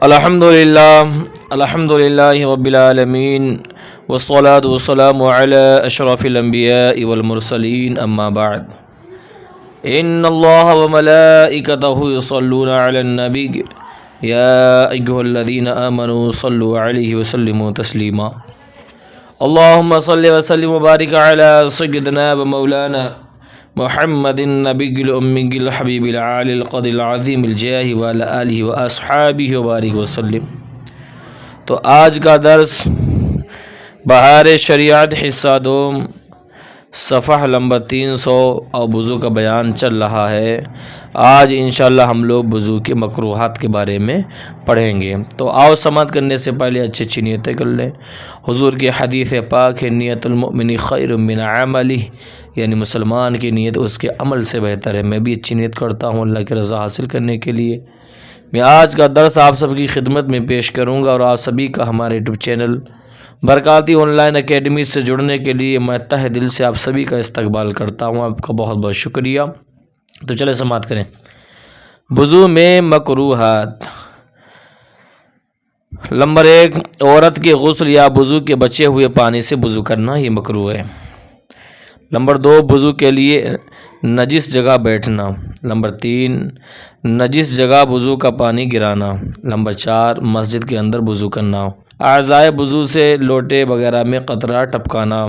الحمدللہ رب العالمین والصلاة والسلام علی اشرف الانبیاء والمرسلین اما بعد ان اللہ وملائکتہ یصلون علی النبی یا ایھا الذین آمنوا صلوا علیہ وسلموا تسلیما اللہم صل وسلم وبارک علی سیدنا ومولانا محمد النبی الأمی الحبیب العالی القدر العظیم الجاہ وعلی آلہ واصحابہ وبارک وسلم۔ تو آج کا درس بہار شریعت حصہ دوم صفحہ نمبر 300 اور وضو کا بیان چل رہا ہے۔ آج انشاءاللہ ہم لوگ وضو کے مکروہات کے بارے میں پڑھیں گے۔ تو آؤ سماعت کرنے سے پہلے اچھی اچھی نیتیں کر لیں۔ حضور کی حدیث پاک ہے، نیت المؤمن خیر من عملہ، یعنی مسلمان کی نیت اس کے عمل سے بہتر ہے۔ میں بھی اچھی نیت کرتا ہوں اللہ کی رضا حاصل کرنے کے لیے۔ میں آج کا درس آپ سب کی خدمت میں پیش کروں گا، اور آپ سبھی کا ہمارے YouTube channel Barkati online academy سے جڑنے کے لیے میں تہہ دل سے آپ سبھی کا استقبال کرتا ہوں۔ آپ کا بہت بہت شکریہ۔ تو چلے سماعت کریں۔ وضو میں مکروہات۔ نمبر 1، عورت کے غسل یا وضو کے بچے ہوئے پانی سے وضو کرنا یہ مکروہ ہے۔ نمبر 2، وضو کے لیے نجس جگہ بیٹھنا۔ نمبر 3، نجس جگہ وضو کا پانی گرانا۔ نمبر 4، مسجد کے اندر وضو کرنا۔ اعضائے وضو سے لوٹے وغیرہ میں قطرہ ٹپکانا۔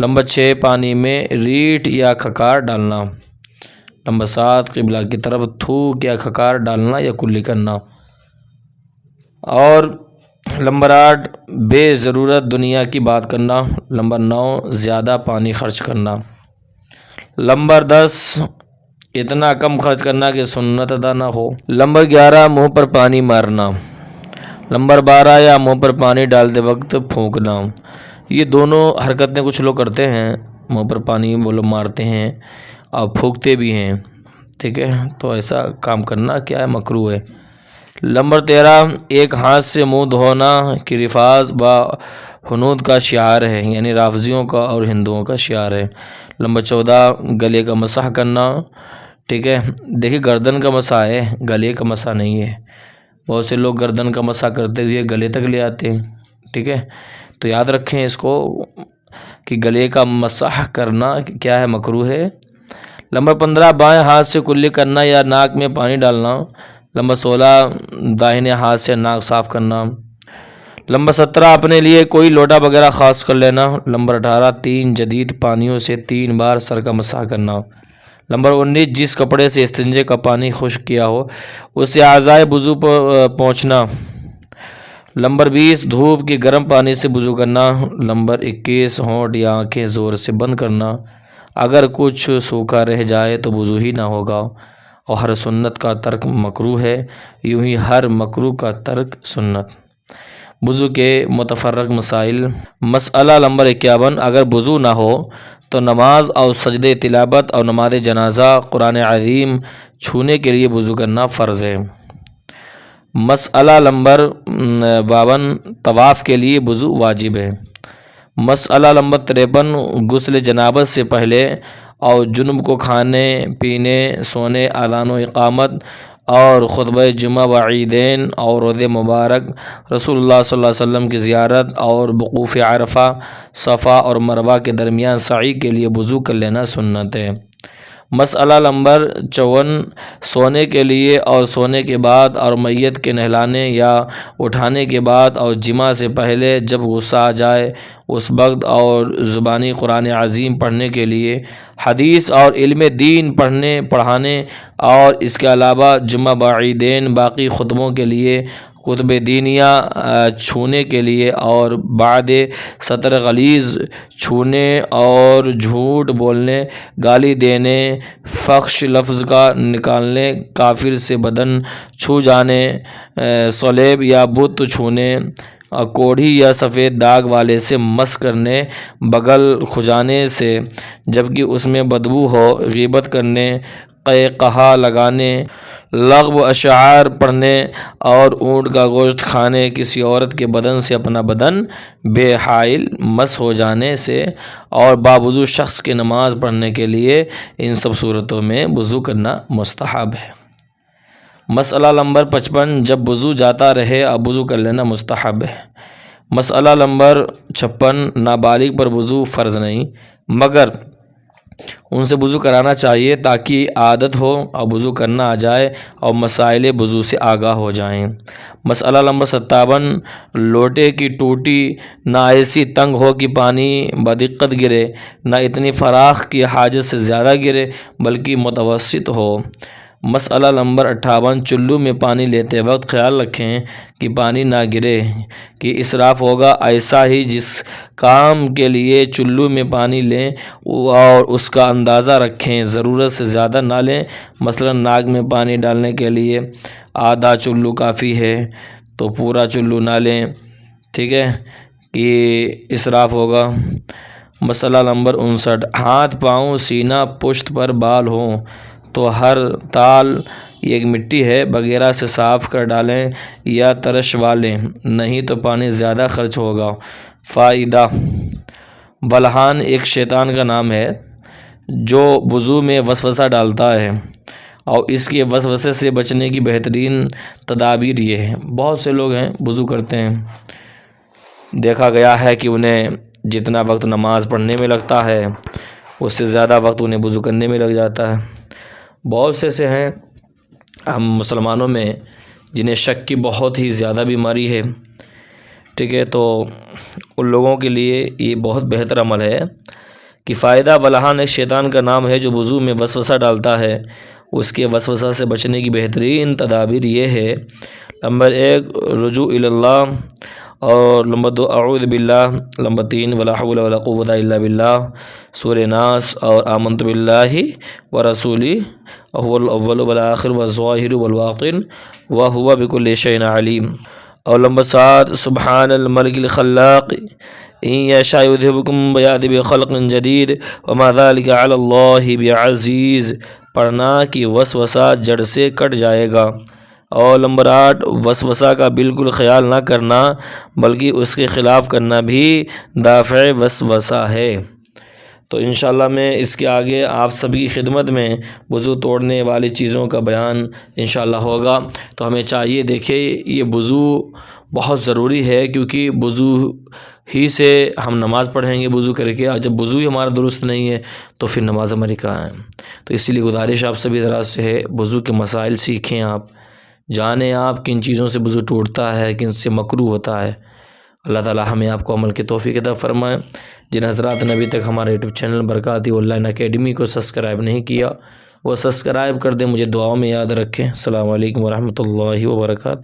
نمبر 6، پانی میں ریٹ یا کھکار ڈالنا۔ نمبر 7، قبلہ کی طرف تھوک یا کھکار ڈالنا یا کلی کرنا۔ اور نمبر 8، بے ضرورت دنیا کی بات کرنا۔ نمبر 9، زیادہ پانی خرچ کرنا۔ نمبر 10، اتنا کم خرچ کرنا کہ سنت ادا نہ ہو۔ نمبر 11، منہ پر پانی مارنا۔ نمبر 12، یا منہ پر پانی ڈالتے وقت پھونکنا۔ یہ دونوں حرکتیں کچھ لوگ کرتے ہیں، منہ پر پانی وہ لوگ مارتے ہیں اور پھونکتے بھی ہیں، ٹھیک ہے؟ تو ایسا کام کرنا کیا ہے؟ مکروہ ہے۔ نمبر 13، ایک ہاتھ سے منہ دھونا کہ رفاظ و حنود کا شعار ہے، یعنی رافضیوں کا اور ہندوؤں کا شعار ہے۔ نمبر 14، گلے کا مسح کرنا، ٹھیک ہے؟ دیکھیے گردن کا مسح ہے، گلے کا مسح نہیں ہے۔ بہت سے لوگ گردن کا مسح کرتے ہوئے گلے تک لے آتے ہیں، ٹھیک ہے؟ تو یاد رکھیں اس کو کہ گلے کا مسح کرنا کیا ہے؟ مکروہ ہے۔ نمبر 15، بائیں ہاتھ سے کلی کرنا یا ناک میں پانی ڈالنا۔ نمبر 16، داہنے ہاتھ سے ناک صاف کرنا۔ نمبر 17، اپنے لیے کوئی لوٹا وغیرہ خاص کر لینا۔ نمبر 18، 3 جدید پانیوں سے 3 بار سر کا مسح کرنا۔ نمبر 19، جس کپڑے سے استنجے کا پانی خشک کیا ہو اس سے اعضائے وضو پر پہنچنا۔ نمبر 20، دھوپ کے گرم پانی سے وضو کرنا۔ نمبر 21، ہونٹ یا آنکھیں زور سے بند کرنا۔ اگر کچھ سوکھا رہ جائے تو وضو ہی نہ ہوگا، اور ہر سنت کا ترک مکروہ ہے، یوں ہی ہر مکروہ کا ترک سنت۔ وضو کے متفرق مسائل۔ مسئلہ نمبر 51، اگر وضو نہ ہو تو نماز اور سجدے تلاوت اور نماز جنازہ قرآن عظیم چھونے کے لیے وضو کرنا فرض ہے۔ مسئلہ نمبر 52، طواف کے لیے وضو واجب ہے۔ مسئلہ نمبر 53، غسل جنابت سے پہلے اور جنب کو کھانے پینے، سونے، اذان و اقامت اور خطبہ جمعہ و عیدین اور روزہ مبارک، رسول اللہ صلی اللہ علیہ وسلم کی زیارت اور وقوف عرفہ، صفا اور مروہ کے درمیان سعی کے لیے وضو کر لینا سنت ہے۔ مسئلہ نمبر 54، سونے کے لیے اور سونے کے بعد اور میت کے نہلانے یا اٹھانے کے بعد اور جمعہ سے پہلے جب غصہ آ جائے اس وقت اور زبانی قرآن عظیم پڑھنے کے لیے، حدیث اور علم دین پڑھانے اور اس کے علاوہ جمعہ و عیدین باقی خطبوں کے لیے، کتب دینیہ چھونے کے لیے اور بعد سطر غلیظ چھونے اور جھوٹ بولنے، گالی دینے، فحش لفظ کا نکالنے، کافر سے بدن چھو جانے، صلیب یا بت چھونے، کوڑھی یا سفید داغ والے سے مس کرنے، بغل کھجانے سے جبکہ اس میں بدبو ہو، غیبت کرنے، قہقہا لگانے، لغو اشعار پڑھنے اور اونٹ کا گوشت کھانے، کسی عورت کے بدن سے اپنا بدن بے حائل مس ہو جانے سے، اور باوضو شخص کی نماز پڑھنے کے لیے ان سب صورتوں میں وضو کرنا مستحب ہے۔ مسئلہ نمبر 55، جب وضو جاتا رہے اب وضو کر لینا مستحب ہے۔ مسئلہ نمبر 56، نابالغ پر وضو فرض نہیں مگر ان سے وضو کرانا چاہیے تاکہ عادت ہو اور وضو کرنا آ جائے اور مسائل وضو سے آگاہ ہو جائیں۔ مسئلہ نمبر 57، لوٹے کی ٹوٹی نہ ایسی تنگ ہو کہ پانی بدقت گرے، نہ اتنی فراخ کہ حاجت سے زیادہ گرے بلکہ متوسط ہو۔ مسئلہ نمبر 58، چلو میں پانی لیتے وقت خیال رکھیں کہ پانی نہ گرے کہ اسراف ہوگا۔ ایسا ہی جس کام کے لیے چلو میں پانی لیں اور اس کا اندازہ رکھیں، ضرورت سے زیادہ نہ لیں۔ مثلا ناک میں پانی ڈالنے کے لیے آدھا چلو کافی ہے تو پورا چلو نہ لیں، ٹھیک ہے، کہ اسراف ہوگا۔ مسئلہ نمبر 59، ہاتھ پاؤں سینہ پشت پر بال ہوں تو ہر تال ایک مٹی ہے وغیرہ سے صاف کر ڈالیں یا ترش والیں، نہیں تو پانی زیادہ خرچ ہوگا۔ فائدہ، بلحان ایک شیطان کا نام ہے جو وضو میں وسوسہ ڈالتا ہے، اور اس کے وسوسے سے بچنے کی بہترین تدابیر یہ ہے۔ بہت سے لوگ ہیں وضو کرتے ہیں، دیکھا گیا ہے کہ انہیں جتنا وقت نماز پڑھنے میں لگتا ہے اس سے زیادہ وقت انہیں وضو کرنے میں لگ جاتا ہے۔ بہت سے ہیں ہم مسلمانوں میں جنہیں شک کی بہت ہی زیادہ بیماری ہے، ٹھیک ہے، تو ان لوگوں کے لیے یہ بہت بہتر عمل ہے کہ فائدہ، بلحان ایک شیطان کا نام ہے جو وضو میں وسوسہ ڈالتا ہے، اس کے وسوسہ سے بچنے کی بہترین تدابیر یہ ہے: نمبر 1 رجوع اللہ، اور نمبر 2 اعوذ باللہ، نمبر 3 ولا حول ولا قوۃ الا باللہ، سورہ ناس اور آمنت باللہ ورسولہ وهو الاول والآخر والظاہر والباطن وهو بكل شیء علیم، اور نمبر 7 سبحان الملک الخلاق ان یشاء یذہبکم ویأتی بخلق جدید وما ذلک علی اللہ بعزیز، پڑھنا کہ وسوسہ جڑ سے کٹ جائے گا۔ اور نمبر 8 وسوسہ کا بالکل خیال نہ کرنا بلکہ اس کے خلاف کرنا بھی دافع وسوسہ ہے۔ تو انشاءاللہ میں اس کے آگے آپ سبھی کی خدمت میں وضو توڑنے والی چیزوں کا بیان انشاءاللہ ہوگا۔ تو ہمیں چاہیے، دیکھیں یہ وضو بہت ضروری ہے، کیونکہ وضو ہی سے ہم نماز پڑھیں گے وضو کر کے، اور جب وضو ہی ہمارا درست نہیں ہے تو پھر نماز ہماری کہاں ہے۔ تو اسی لیے گزارش آپ سبھی طرح سے ہے، وضو کے مسائل سیکھیں، آپ جانیں آپ کن چیزوں سے وضو ٹوٹتا ہے، کن سے مکروہ ہوتا ہے۔ اللہ تعالی ہمیں آپ کو عمل کی توفیق عطا فرمائے۔ جن حضرات نے ابھی تک ہمارے YouTube channel Barkati online academy کو سبسکرائب نہیں کیا وہ سبسکرائب کر دیں، مجھے دعاؤں میں یاد رکھیں۔ السلام علیکم ورحمۃ اللہ وبرکاتہ۔